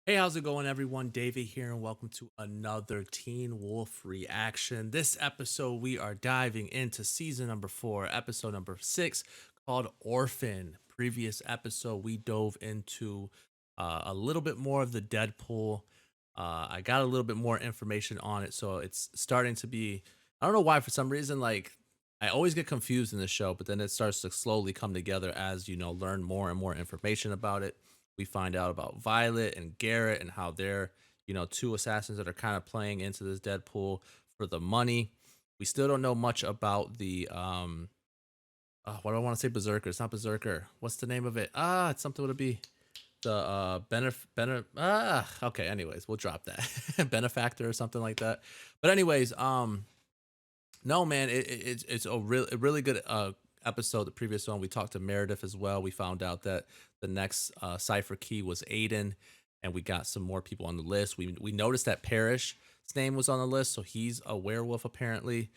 Hey, how's it going, everyone? David here, and welcome to another Teen Wolf reaction. This episode, we are diving into season number 4, episode number 6, called Orphan. Previous episode, we dove into a little bit more of the Deadpool. I got a little bit more information on it, so it's starting to be. I don't know why, for some reason, like I always get confused in this show, but then it starts to slowly come together as learn more and more information about it. We find out about Violet and Garrett and how they're, two assassins that are kind of playing into this Deadpool for the money. We still don't know much about the what do I want to say? Berserker. It's not Berserker. What's the name of it? It's something with a B. The okay, anyways, we'll drop that. Benefactor or something like that. But anyways, no man, it's a really good episode. The previous one, we talked to Meredith as well. We found out that the next cipher key was Aiden, and we got some more people on the list. We noticed that Parrish's name was on the list, so he's a werewolf apparently.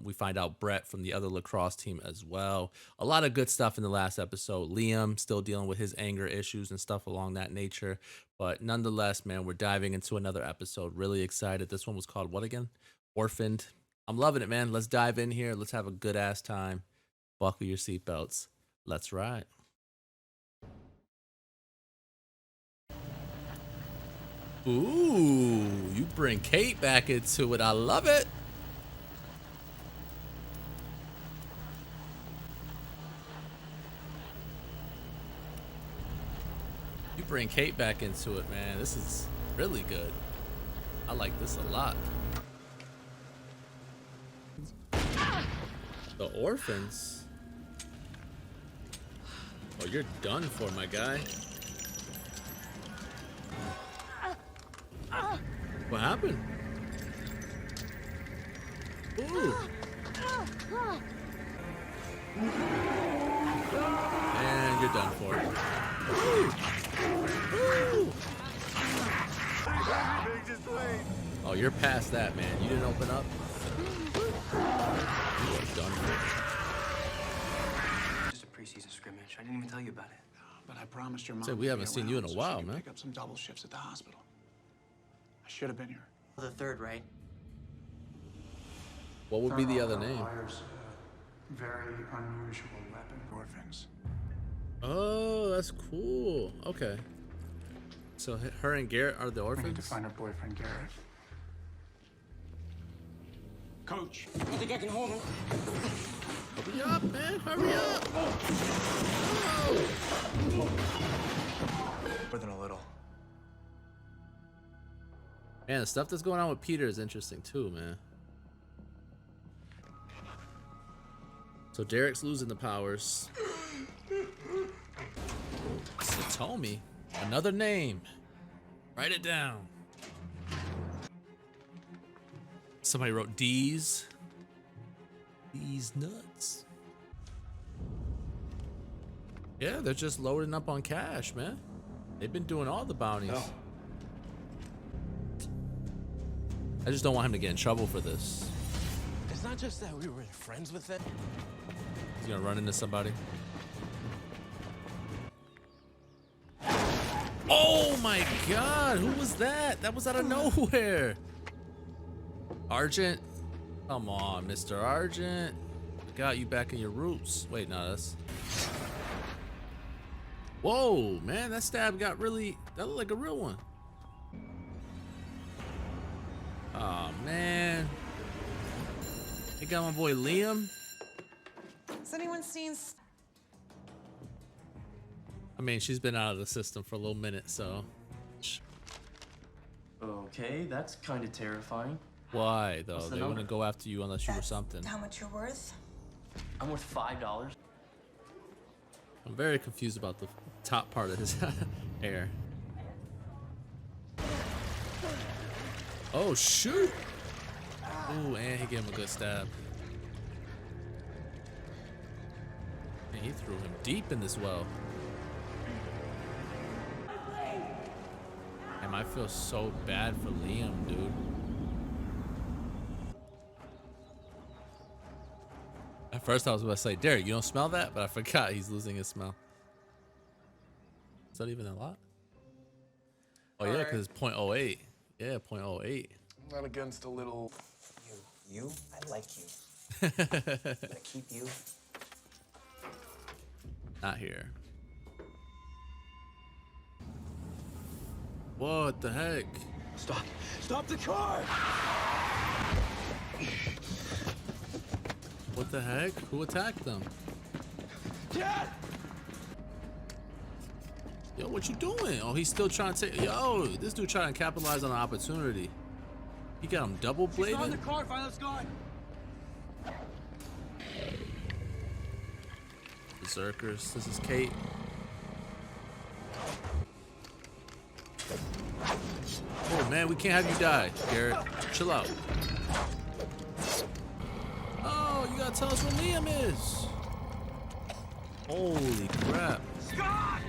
We find out Brett from the other lacrosse team as well. A lot of good stuff in the last episode. Liam still dealing with his anger issues and stuff along that nature. But nonetheless, man, we're diving into another episode. Really excited. This one was called what again? Orphaned. I'm loving it, man. Let's dive in here. Let's have a good ass time. Buckle your seatbelts. Let's ride. Ooh, you bring Kate back into it. I love it. You bring Kate back into it, man. This is really good. I like this a lot. The orphans? Oh, you're done for, my guy. What happened? Ooh. And you're done for. Ooh. Ooh. Oh, you're past that, man. You didn't open up? You are done for. Just a preseason scrimmage. I didn't even tell you about it. But I promised your mom. Say, we haven't seen you in a while, man. Pick up some double shifts at the hospital. I should have been here. The third, right? What would be the other name? Very unusual weapon. Orphans. Oh, that's cool. Okay. So her and Garrett are the We need to orphans? find her boyfriend, Garrett. Coach. I think I can hold him. Hurry up, man. Hurry up. Oh. More than a little. Man, the stuff that's going on with Peter is interesting too, man. So Derek's losing the powers. Satomi. Another name. Write it down. Somebody wrote D's. These nuts. Yeah, they're just loading up on cash, man. They've been doing all the bounties. No. I just don't want him to get in trouble for this. It's not just that we were friends with them. He's gonna run into somebody. Oh my god, who was that? That was out of nowhere. Argent? Come on, Mr. Argent. Got you back in your roots. Wait, no, that's... Whoa, man, that stab got really... That looked like a real one. Oh, man. They got my boy Liam. Has anyone seen? I mean, she's been out of the system for a little minute, so... Okay, that's kind of terrifying. Why, though? What's the They number? wouldn't go after you unless you were something. How much you're worth? I'm worth $5. I'm very confused about the top part of his hair. Oh, shoot! Ooh, and he gave him a good stab. And he threw him deep in this well. Damn, I feel so bad for Liam, dude. At first I was gonna say, Derek, you don't smell that? But I forgot he's losing his smell. Is that even a lot? Oh yeah, because it's .08. Yeah, .08. I'm not against a little. You? I like you. Gonna keep you. Not here. What the heck? Stop! Stop the car! What the heck? Who attacked them? Dad! Yo, what you doing? Oh, he's still trying to take. Yo, this dude trying to capitalize on an opportunity. He got him double bladed. On the car, find us gone. Berserkers. This is Kate. Oh man, we can't have you die, Garrett. Chill out. Oh, you gotta tell us where Liam is. Holy crap. Scott!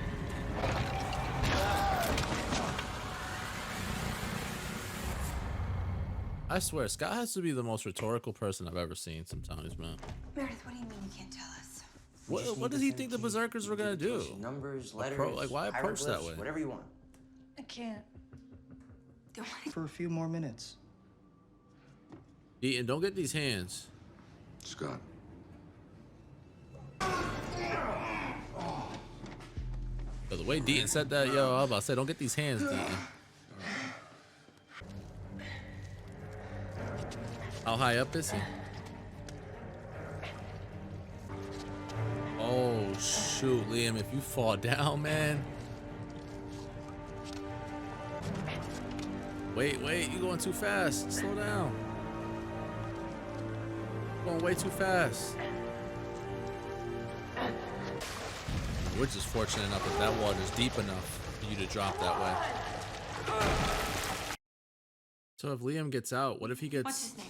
I swear, Scott has to be the most rhetorical person I've ever seen sometimes, man. Meredith, what do you mean you can't tell us? What does he think the Berserkers were gonna do? Numbers, letters, Like, why approach that hieroglyphs, way? Whatever you want. I can't. Don't want For a few more minutes. Deaton, don't get these hands. Scott. But the way Deaton said that, yo, I was about to say, don't get these hands, Deaton. How high up is he? Oh, shoot, Liam, if you fall down, man. Wait, you're going too fast. Slow down. Going way too fast. We're just fortunate enough that that water's deep enough for you to drop that way. So if Liam gets out, what if he gets... What's his name?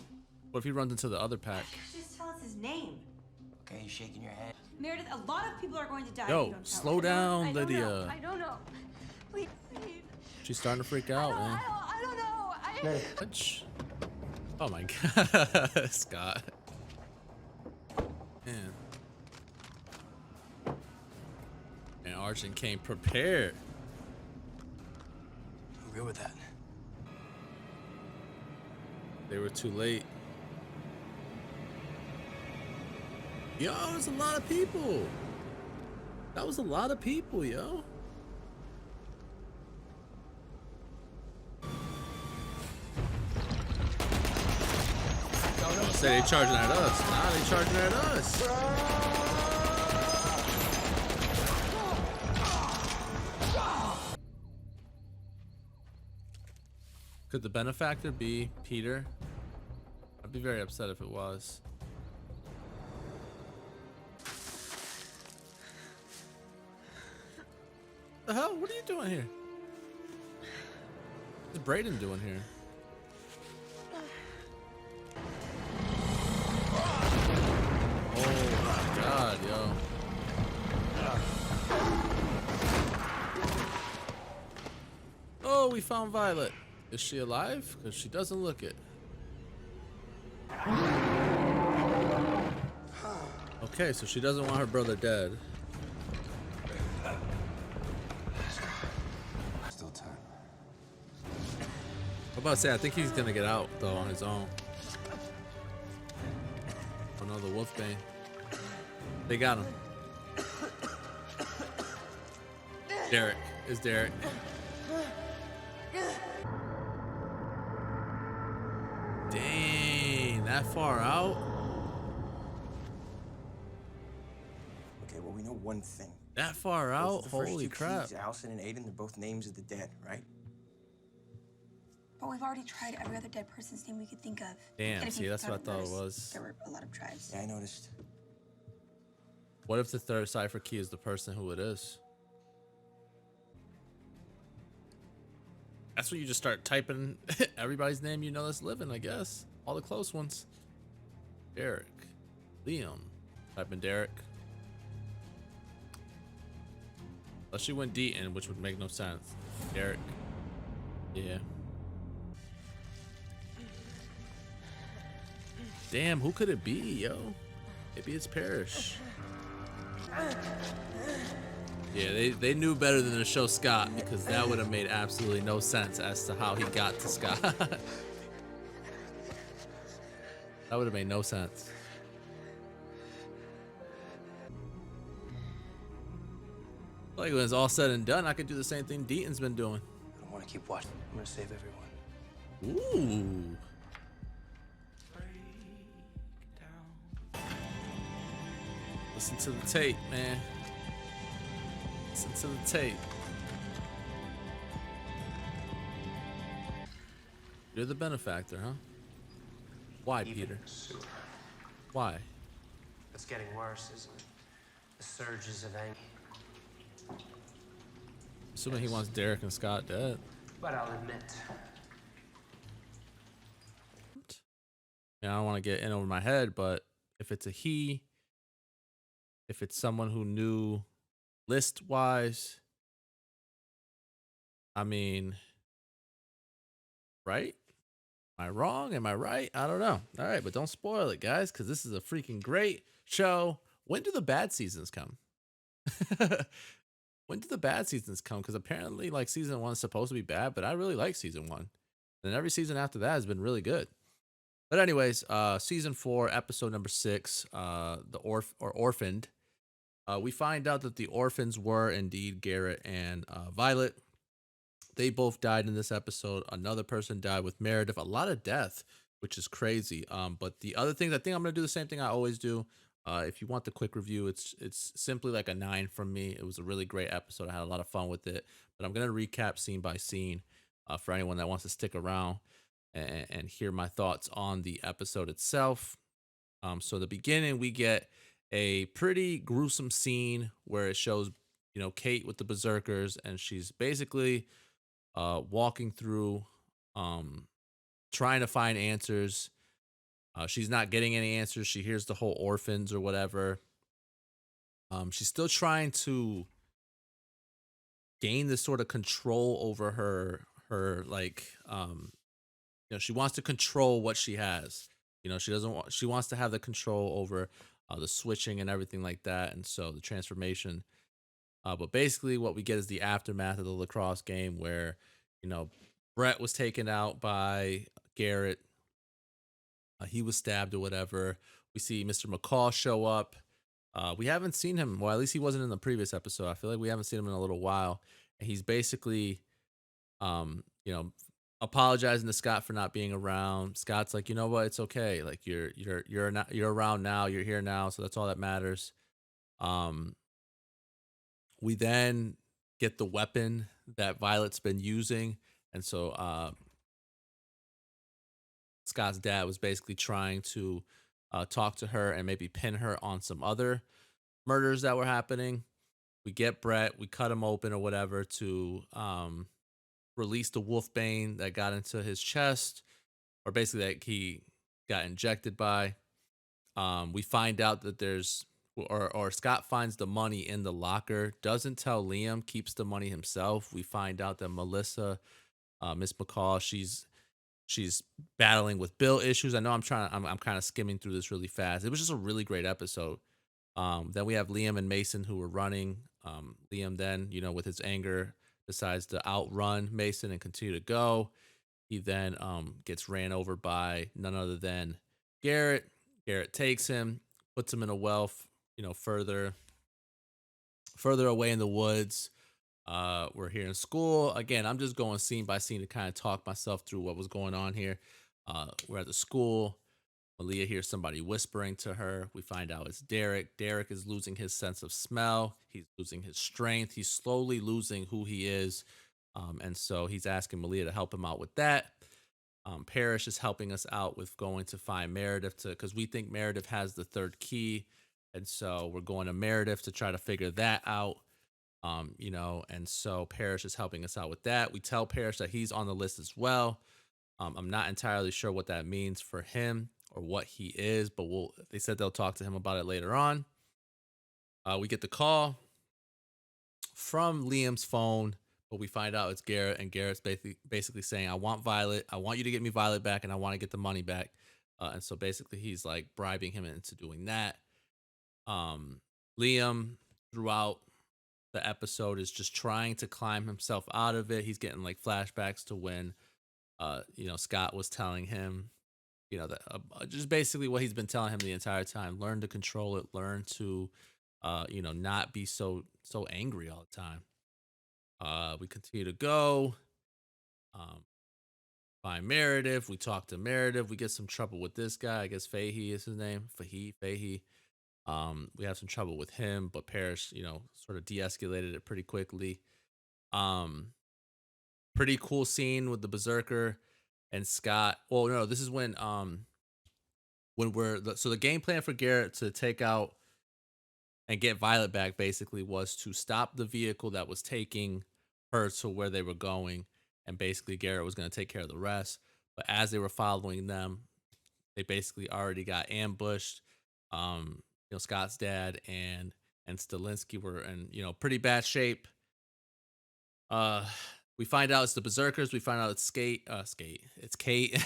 What if he runs into the other pack? Just tell us his name. Okay, you shaking your head. Meredith, a lot of people are going to die. if Yo, you don't tell slow us. down, I don't Lydia. know. I don't know. Please. She's starting to freak out, man. I don't know. Which... Oh my god, Scott. Man. And Arjun came prepared. I'm good with that. They were too late. Yo, there's a lot of people. That was a lot of people, yo. Don't say they charging at us. Nah, they charging at us. Could the benefactor be Peter? I'd be very upset if it was. The hell? What are you doing here? What's Brayden doing here? Oh my god, yo. Oh, we found Violet. Is she alive? Because she doesn't look it. Okay, so she doesn't want her brother dead. Still time. I'm about to say, I think he's gonna get out though on his own. Another Wolfbane. They got him. Derek. Is Derek. Dang, that far out? Okay, well, we know one thing. That far Both out? of the first Holy two crap. keys, Allison and Aiden, they're both names of the dead, right? But we've already tried every other dead person's name we could think of. Damn, And if see, you that's what I thought it notice, was. There were a lot of tries. Yeah, I noticed. What if the third cipher key is the person who it is? That's when you just start typing everybody's name you know that's living, I guess. All the close ones. Derek. Liam. Type in Derek. Unless she went Deaton, which would make no sense. Derek. Yeah. Damn, who could it be, yo? Maybe it's Parrish. Yeah, they knew better than to show Scott, because that would have made absolutely no sense as to how he got to Scott. That would have made no sense. Like when it's all said and done, I could do the same thing Deaton's been doing. I don't want to keep watching. I'm gonna save everyone. Ooh. Listen to the tape, man. Listen to the tape. You're the benefactor, huh? Why, Peter? Sewer. Why? It's getting worse, isn't it? The surges of anger. Assuming he wants Derek and Scott dead. But I'll admit, And I don't want to get in over my head, but if it's a he, if it's someone who knew list wise, I mean, right? Am I wrong? Am I right? I don't know. All right, but don't spoil it, guys, because this is a freaking great show. When do the bad seasons come? When do the bad seasons come? Because apparently, like, season 1 is supposed to be bad, but I really like season 1. And every season after that has been really good. But anyways, season 4, episode number 6, the Orphaned. We find out that the orphans were indeed Garrett and Violet. They both died in this episode. Another person died with Meredith. A lot of death, which is crazy. But the other things, I think I'm gonna do the same thing I always do. If you want the quick review, it's simply like a 9 from me. It was a really great episode. I had a lot of fun with it. But I'm gonna recap scene by scene for anyone that wants to stick around and hear my thoughts on the episode itself. So the beginning, we get a pretty gruesome scene where it shows, Kate with the berserkers, and she's basically walking through, trying to find answers. She's not getting any answers. She hears the whole orphans or whatever. She's still trying to gain this sort of control over her she wants to control what she has. She wants to have the control over the switching and everything like that, and so the transformation. But basically, what we get is the aftermath of the lacrosse game where, Brett was taken out by Garrett. He was stabbed or whatever. We see Mr. McCall show up. We haven't seen him. Well, at least he wasn't in the previous episode. I feel like we haven't seen him in a little while. And he's basically, apologizing to Scott for not being around. Scott's like, you know what? It's okay. Like you're around now. You're here now. So that's all that matters. We then get the weapon that Violet's been using. And so Scott's dad was basically trying to talk to her and maybe pin her on some other murders that were happening. We get Brett, we cut him open or whatever to release the wolfbane that got into his chest, or basically that he got injected by. We find out that or Scott finds the money in the locker, doesn't tell Liam, keeps the money himself. We find out that Melissa, Miss McCall, she's battling with bill issues. I know I'm kind of skimming through this really fast. It was just a really great episode. Then we have Liam and Mason who were running. Liam then, with his anger, decides to outrun Mason and continue to go. He then gets ran over by none other than Garrett. Garrett takes him, puts him in a well, further away in the woods. We're here in school. Again, I'm just going scene by scene to kind of talk myself through what was going on here. We're at the school. Malia hears somebody whispering to her. We find out it's Derek. Derek is losing his sense of smell. He's losing his strength. He's slowly losing who he is. And so he's asking Malia to help him out with that. Parrish is helping us out with going to find Meredith because we think Meredith has the third key. And so we're going to Meredith to try to figure that out. And so Parrish is helping us out with that. We tell Parrish that he's on the list as well. I'm not entirely sure what that means for him or what he is, but they said they'll talk to him about it later on. We get the call from Liam's phone, but we find out it's Garrett, and Garrett's basically saying, I want Violet. I want you to get me Violet back, and I want to get the money back. And so basically he's like bribing him into doing that. Liam throughout the episode is just trying to climb himself out of it. He's getting like flashbacks to when, Scott was telling him, that just basically what he's been telling him the entire time: learn to control it, learn to, not be so angry all the time. We continue to go. Um, Find Meredith. We talk to Meredith. We get some trouble with this guy. I guess Fahey is his name. Fahey. We have some trouble with him, but Parrish, sort of de-escalated it pretty quickly. Pretty cool scene with the Berserker and Scott. Well, no, this is when so the game plan for Garrett to take out and get Violet back basically was to stop the vehicle that was taking her to where they were going, and basically Garrett was going to take care of the rest. But as they were following them, they basically already got ambushed. Scott's dad and Stilinski were in pretty bad shape. We find out it's the Berserkers. We find out it's it's Kate,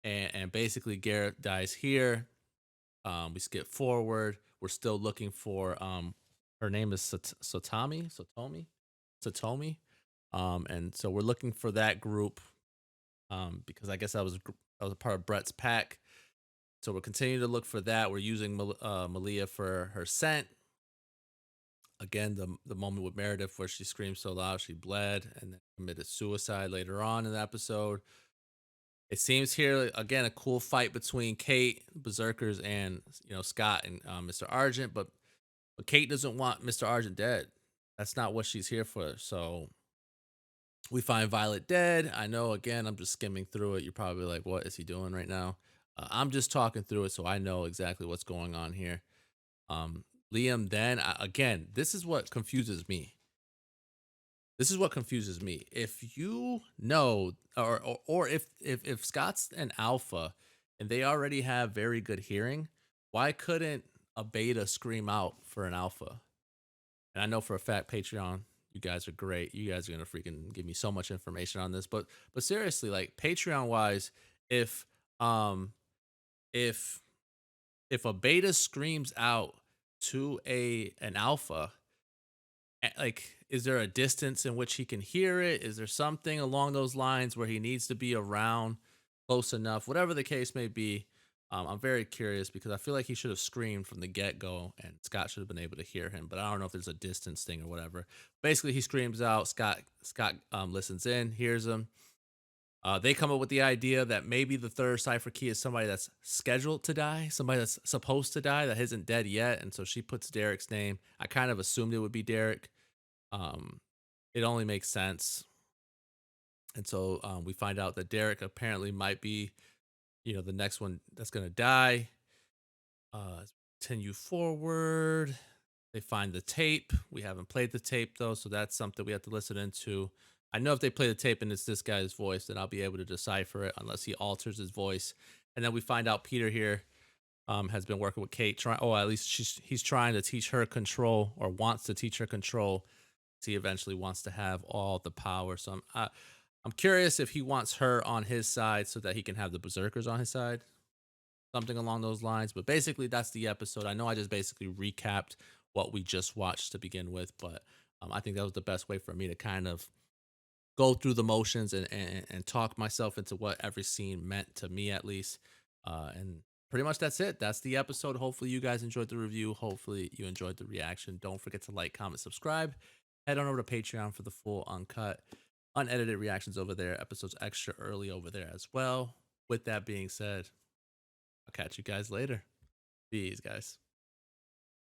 and basically Garrett dies here. We skip forward. We're still looking for her name is Satomi. And so we're looking for that group because I guess that was a part of Brett's pack. So we're continuing to look for that. We're using Malia for her scent. Again, the moment with Meredith where she screamed so loud she bled and then committed suicide later on in the episode. It seems here again a cool fight between Kate, Berserkers, and Scott and Mr. Argent, but Kate doesn't want Mr. Argent dead. That's not what she's here for. So we find Violet dead. I know, again, I'm just skimming through it. You're probably like, what is he doing right now? I'm just talking through it so I know exactly what's going on here. Liam, then, again, this is what confuses me. If you know, or if Scott's an alpha and they already have very good hearing, why couldn't a beta scream out for an alpha? And I know for a fact, Patreon, you guys are great. You guys are gonna freaking give me so much information on this, but seriously, like Patreon wise, if a beta screams out to an alpha, like, is there a distance in which he can hear it? Is there something along those lines where he needs to be around close enough? Whatever the case may be, I'm very curious because I feel like he should have screamed from the get-go and Scott should have been able to hear him, but I don't know if there's a distance thing or whatever. Basically, he screams out, Scott listens in, hears him. They come up with the idea that maybe the third cipher key is somebody that's scheduled to die, somebody that's supposed to die that isn't dead yet, and so she puts Derek's name. I kind of assumed it would be Derek. It only makes sense. And so we find out that Derek apparently might be, the next one that's going to die. Continue forward. They find the tape. We haven't played the tape, though, so that's something we have to listen into. I know if they play the tape and it's this guy's voice, then I'll be able to decipher it unless he alters his voice. And then we find out Peter here has been working with Kate. At least he's trying to teach her control, or wants to teach her control. He eventually wants to have all the power. So I'm curious if he wants her on his side so that he can have the Berserkers on his side. Something along those lines. But basically, that's the episode. I know I just basically recapped what we just watched to begin with, but I think that was the best way for me to kind of go through the motions and talk myself into what every scene meant to me, at least. And pretty much that's it. That's the episode. Hopefully you guys enjoyed the review. Hopefully you enjoyed the reaction. Don't forget to like, comment, subscribe. Head on over to Patreon for the full uncut, unedited reactions over there. Episodes extra early over there as well. With that being said, I'll catch you guys later. Peace, guys.